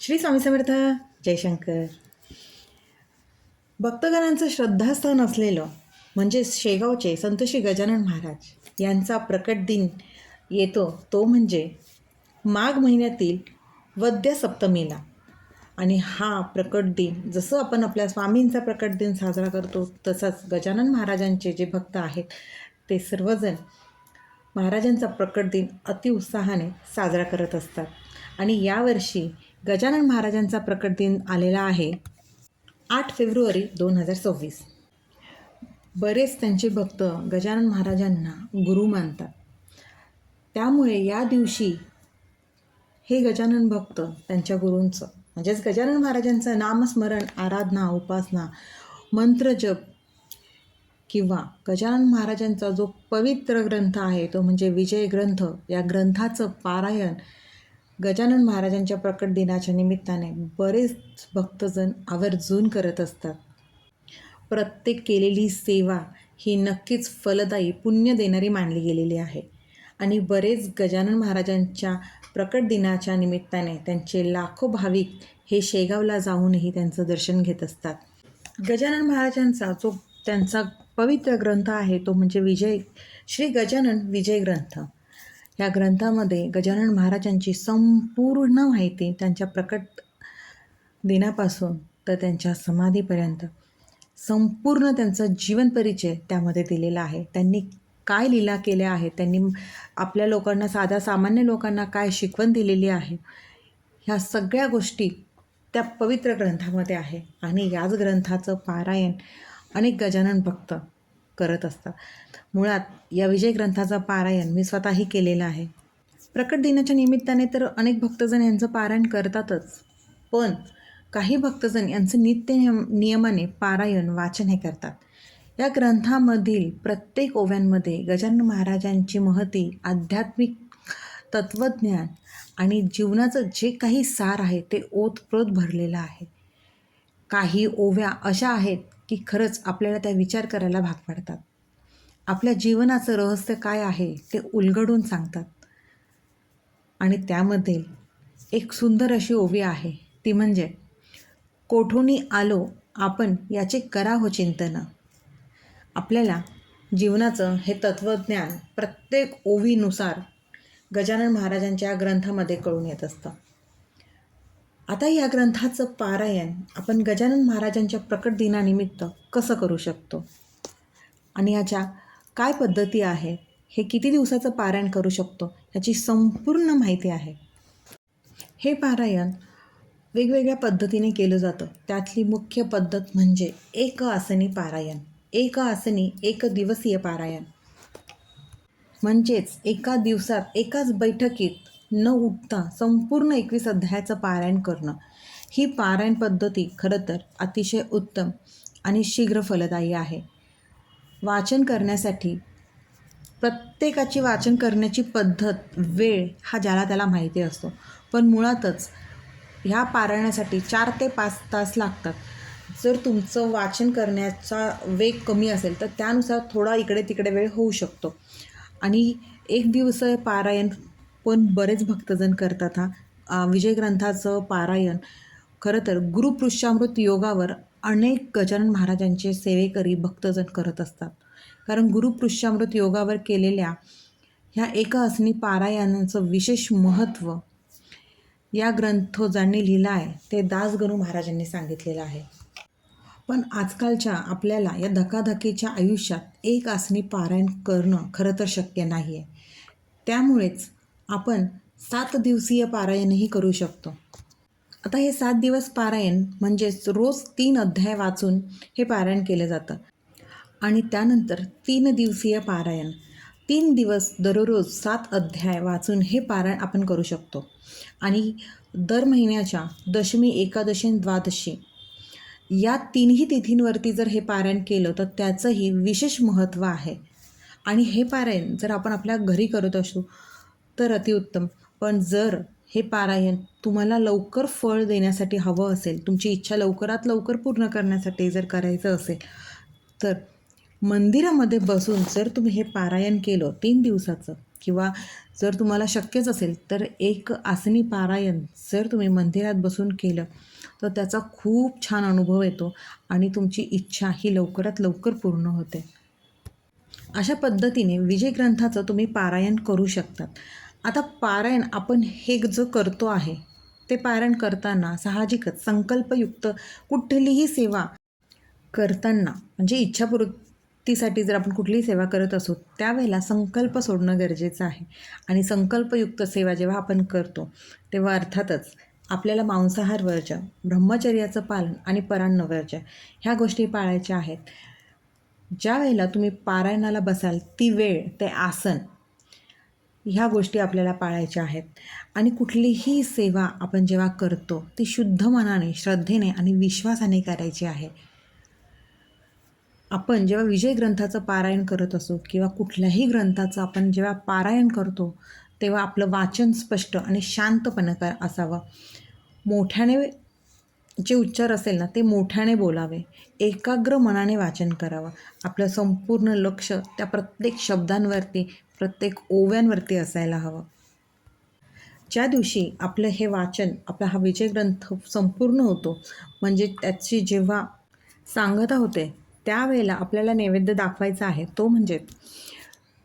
श्री स्वामी समर्थ. जयशंकर. भक्तगणांचं श्रद्धास्थान असलेलं म्हणजे शेगावचे संत श्री गजानन महाराज यांचा प्रकट दिन येतो तो म्हणजे माघ महिन्यातील वद्य सप्तमीला. आणि हा प्रकट दिन जसं आपण आपल्या स्वामींचा प्रकट दिन साजरा करतो तसाच गजानन महाराजांचे जे भक्त आहेत ते सर्वजण महाराजांचा प्रकट दिन अतिउत्साहाने साजरा करत असतात. आणि यावर्षी गजानन महाराजांचा प्रकट दिन आलेला आहे 8 फेब्रुवारी 2026. बरेच त्यांचे भक्त गजानन महाराजांना गुरु मानतात. त्यामुळे या दिवशी हे गजानन भक्त त्यांच्या गुरूंचं म्हणजेच गजानन महाराजांचं नामस्मरण, आराधना, उपासना, मंत्रजप किंवा गजानन महाराजांचा जो पवित्र ग्रंथ आहे तो म्हणजे विजय ग्रंथ, या ग्रंथाचं पारायण गजानन महाराजांच्या प्रकट दिनाच्या निमित्ताने बरेच भक्तजण आवर्जून करत असतात. प्रत्येक केलेली सेवा ही नक्कीच फलदायी, पुण्य देणारी मानली गेलेली आहे. आणि बरेच गजानन महाराजांच्या प्रकट दिनाच्या निमित्ताने त्यांचे लाखो भाविक हे शेगावला जाऊनही त्यांचं दर्शन घेत असतात. गजानन महाराजांचा जो त्यांचा पवित्र ग्रंथ आहे तो म्हणजे श्री गजानन विजय ग्रंथ. या ग्रंथामध्ये गजानन महाराजांची संपूर्ण माहिती त्यांच्या प्रकट दिनापासून तर त्यांच्या समाधीपर्यंत संपूर्ण त्यांचा जीवन परिचय त्यामध्ये दिलेला आहे. त्यांनी काय लीला केल्या आहेत, त्यांनी आपल्या लोकांना, साध्या सामान्य लोकांना काय शिकवण दिलेली आहे, ह्या सगळ्या गोष्टी त्या पवित्र ग्रंथामध्ये आहे. आणि याच ग्रंथाचं पारायण अनेक गजानन भक्त करत असतात. मुळात या विजय ग्रंथाचं पारायण मी स्वतःही केलेलं आहे. प्रकट दिनाच्या निमित्ताने तर अनेक भक्तजण यांचं पारायण करतातच, पण काही भक्तजण यांचं नियमाने पारायण, वाचन हे करतात. या ग्रंथामधील प्रत्येक ओव्यांमध्ये गजानन महाराजांची महती, आध्यात्मिक तत्त्वज्ञान आणि जीवनाचं जे काही सार आहे ते ओतप्रोत भरलेलं आहे. काही ओव्या अशा आहेत की खरंच आपल्याला त्या विचार करायला भाग पाडतात. आपल्या जीवनाचं रहस्य काय आहे ते उलगडून सांगतात. आणि त्यामध्ये एक सुंदर अशी ओवी आहे, ती म्हणजे कोठूनी आलो आपण याचे करा हो चिंतन. आपल्याला जीवनाचं हे तत्त्वज्ञान प्रत्येक ओवीनुसार गजानन महाराजांच्या ग्रंथामध्ये कळून येत असतं. आता या ग्रंथाचं पारायण आपण गजानन महाराजांच्या प्रकट दिनानिमित्त कसं करू शकतो आणि याच्या काय पद्धती आहे, हे किती दिवसाचं पारायण करू शकतो याची संपूर्ण माहिती आहे. हे पारायण वेगवेगळ्या पद्धतीने केलं जातं. त्यातली मुख्य पद्धत म्हणजे एक आसनी पारायण. एक आसनी एक दिवसीय पारायण म्हणजेच एका दिवसात एकाच बैठकीत न उठता संपूर्ण 21 अध्यायाचं पारायण करणं. ही पारायण पद्धती खरं तर अतिशय उत्तम आणि शीघ्र फलदायी आहे. वाचन करण्यासाठी प्रत्येकाची वाचन करण्याची पद्धत, वेळ हा ज्याला त्याला माहिती असतो, पण मुळातच ह्या पारायणासाठी 4 ते 5 तास लागतात. जर तुमचं वाचन करण्याचा वेग कमी असेल तर त्यानुसार थोडा इकडे तिकडे वेळ होऊ शकतो. आणि एक दिवसीय पारायण पण बरेच भक्तजण करतात. हा विजय ग्रंथाचं पारायण खरं तर गुरुपुष्यामृत योगावर अनेक गजानन महाराजांचे सेवेकरी भक्तजण करत असतात. कारण गुरुपुष्यामृत योगावर केलेल्या ह्या एका आसनी पारायणाचं विशेष महत्त्व या ग्रंथ ज्यांनी लिहिला आहे ते दासगणू महाराजांनी सांगितलेलं आहे. पण आजकालच्या आपल्याला या धकाधकीच्या आयुष्यात एक आसनी पारायण करणं खरं तर शक्य नाही आहे. त्यामुळेच आपण 7 दिवसीय पारायणही करू शकतो. आता हे 7 दिवस पारायण म्हणजेच रोज 3 अध्याय वाचून हे पारायण केलं जातं. आणि त्यानंतर 3 दिवसीय पारायण, 3 दिवस दररोज 7 अध्याय वाचून हे पारायण आपण करू शकतो. आणि दर महिन्याच्या दशमी, एकादशी आणि द्वादशी या 3ही तिथींवरती जर हे पारायण केलं तर त्याचंही विशेष महत्त्व आहे. आणि हे पारायण जर आपण आपल्या घरी करत असू तर अतिउत्तम. पण जर हे पारायण तुम्हाला लवकर फळ देण्यासाठी हवं असेल, तुमची इच्छा लवकरात लवकर पूर्ण करण्यासाठी जर करायचं असेल तर मंदिरामध्ये बसून जर तुम्ही हे पारायण केलं 3 दिवसाचं, किंवा जर तुम्हाला शक्यच असेल तर एक आसनी पारायण जर तुम्ही मंदिरात बसून केलं तर त्याचा खूप छान अनुभव येतो आणि तुमची इच्छा ही लवकरात लवकर पूर्ण होते. अशा पद्धतीने विजय ग्रंथाचं तुम्ही पारायण करू शकतात. आता पारायण आपण हे जो करतो आहे ते पारायण करताना साहजिकच संकल्पयुक्त कुठलीही सेवा करताना, म्हणजे इच्छापूर्तीसाठी जर आपण कुठलीही सेवा करत असू त्यावेळेला संकल्प सोडणं गरजेचं आहे. आणि संकल्पयुक्त सेवा जेव्हा आपण करतो तेव्हा अर्थातच आपल्याला मांसाहार वर्ज्य, ब्रह्मचर्याचं पालन आणि परान्न वर्ज्य ह्या गोष्टी पाळायच्या आहेत. ज्या वेळेला तुम्ही पारायणाला बसाल ती वेळ, ते आसन, ह्या गोष्टी आपल्याला पाळायच्या आहेत. आणि कुठलीही सेवा आपण जेव्हा करतो ती शुद्ध मनाने, श्रद्धेने आणि विश्वासाने करायची आहे. आपण जेव्हा विजय ग्रंथाचं पारायण करत असू किंवा कुठल्याही ग्रंथाचं आपण जेव्हा पारायण करतो तेव्हा आपलं वाचन स्पष्ट आणि शांतपणे असावं. मोठ्याने जे उच्चार असेल ना ते मोठ्याने बोलावे. एकाग्र मनाने वाचन करावं. आपलं संपूर्ण लक्ष त्या प्रत्येक शब्दांवरती, प्रत्येक ओव्यांवरती असायला हवं. ज्या दिवशी आपलं हे वाचन, आपला हा विजय ग्रंथ संपूर्ण होतो, म्हणजे त्याची जेव्हा सांगता होते त्यावेळेला आपल्याला नैवेद्य दाखवायचा आहे. तो म्हणजे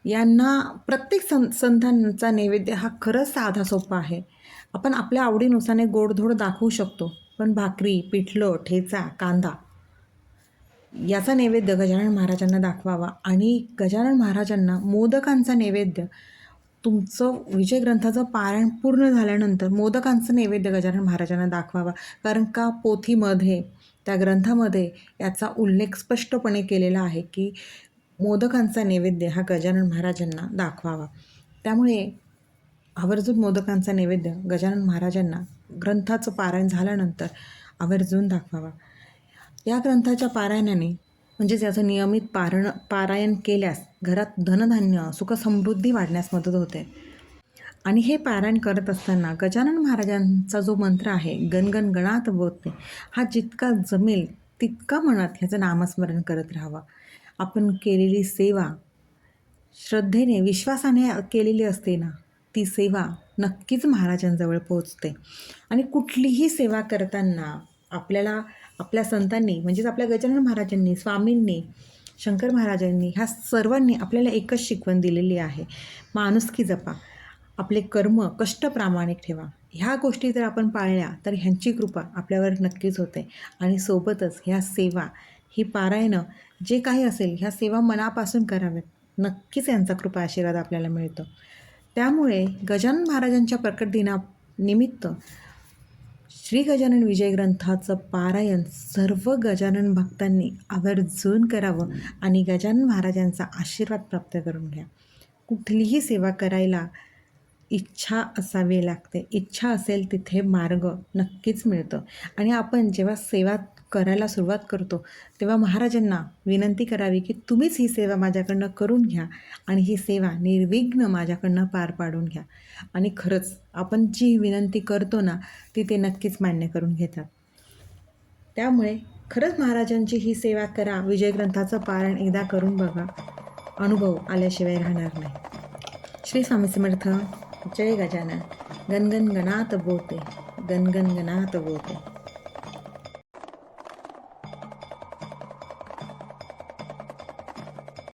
यांना प्रत्येक संतांचा नैवेद्य हा खरंच साधा सोपा आहे. आपण आपल्या आवडीनुसार गोडधोड दाखवू शकतो, पण भाकरी, पिठलं, ठेचा, कांदा याचा नैवेद्य गजानन महाराजांना दाखवावा. आणि गजानन महाराजांना मोदकांचा नैवेद्य, तुमचं विजय ग्रंथाचं पारायण पूर्ण झाल्यानंतर मोदकांचं नैवेद्य गजानन महाराजांना दाखवावा. कारण का पोथीमध्ये, त्या ग्रंथामध्ये याचा उल्लेख स्पष्टपणे केलेला आहे की मोदकांचा नैवेद्य हा गजानन महाराजांना दाखवावा. त्यामुळे आवर्जून मोदकांचा नैवेद्य गजानन महाराजांना ग्रंथाचं पारायण झाल्यानंतर आवर्जून दाखवावा. या ग्रंथाच्या पारायणाने, म्हणजेच याचं नियमित पारायण केल्यास घरात धनधान्य, सुखसमृद्धी वाढण्यास मदत होते. आणि हे पारायण करत असताना गजानन महाराजांचा जो मंत्र आहे, गणगण गणात बोलते, हा जितका जमेल तितका मनात ह्याचं नामस्मरण करत राहावं. आपण केलेली सेवा श्रद्धेने, विश्वासाने केलेली असते ना, ती सेवा नक्कीच महाराजांजवळ पोहोचते. आणि कुठलीही सेवा करताना आपल्याला आपल्या संतांनी, म्हणजेच आपल्या गजानन महाराजांनी, स्वामींनी, शंकर महाराजांनी, ह्या सर्वांनी आपल्याला एकच शिकवण दिलेली आहे: माणुसकी जपा, आपले कर्म कष्ट प्रामाणिक ठेवा. ह्या गोष्टी जर आपण पाळल्या तर ह्यांची कृपा आपल्यावर नक्कीच होते. आणि सोबतच ह्या सेवा, ही पारायणं जे काही असेल, ह्या सेवा मनापासून कराव्यात. नक्कीच यांचा कृपा आशीर्वाद आपल्याला मिळतो. त्यामुळे गजानन महाराजांच्या प्रकट दिनानिमित्त श्री गजानन विजय ग्रंथाचं पारायण सर्व गजानन भक्तांनी आवर्जून करावं आणि गजानन महाराजांचा आशीर्वाद प्राप्त करून घ्या. कुठलीही सेवा करायला इच्छा असावी लागते. इच्छा असेल तिथे मार्ग नक्कीच मिळतो. आणि आपण जेव्हा सेवा करायला सुरुवात करतो तेव्हा महाराजांना विनंती करावी की तुम्हीच ही सेवा माझ्याकडनं करून घ्या आणि ही सेवा निर्विघ्न माझ्याकडनं पार पाडून घ्या. आणि खरंच आपण जी विनंती करतो ना ती ते नक्कीच मान्य करून घेतात. त्यामुळे खरंच महाराजांची ही सेवा करा. विजय ग्रंथाचं पारायण एकदा करून बघा, अनुभव आल्याशिवाय राहणार नाही. श्री स्वामी समर्थ. जय गजानन. गणगण गणात बोते, गणगण गणात बोते.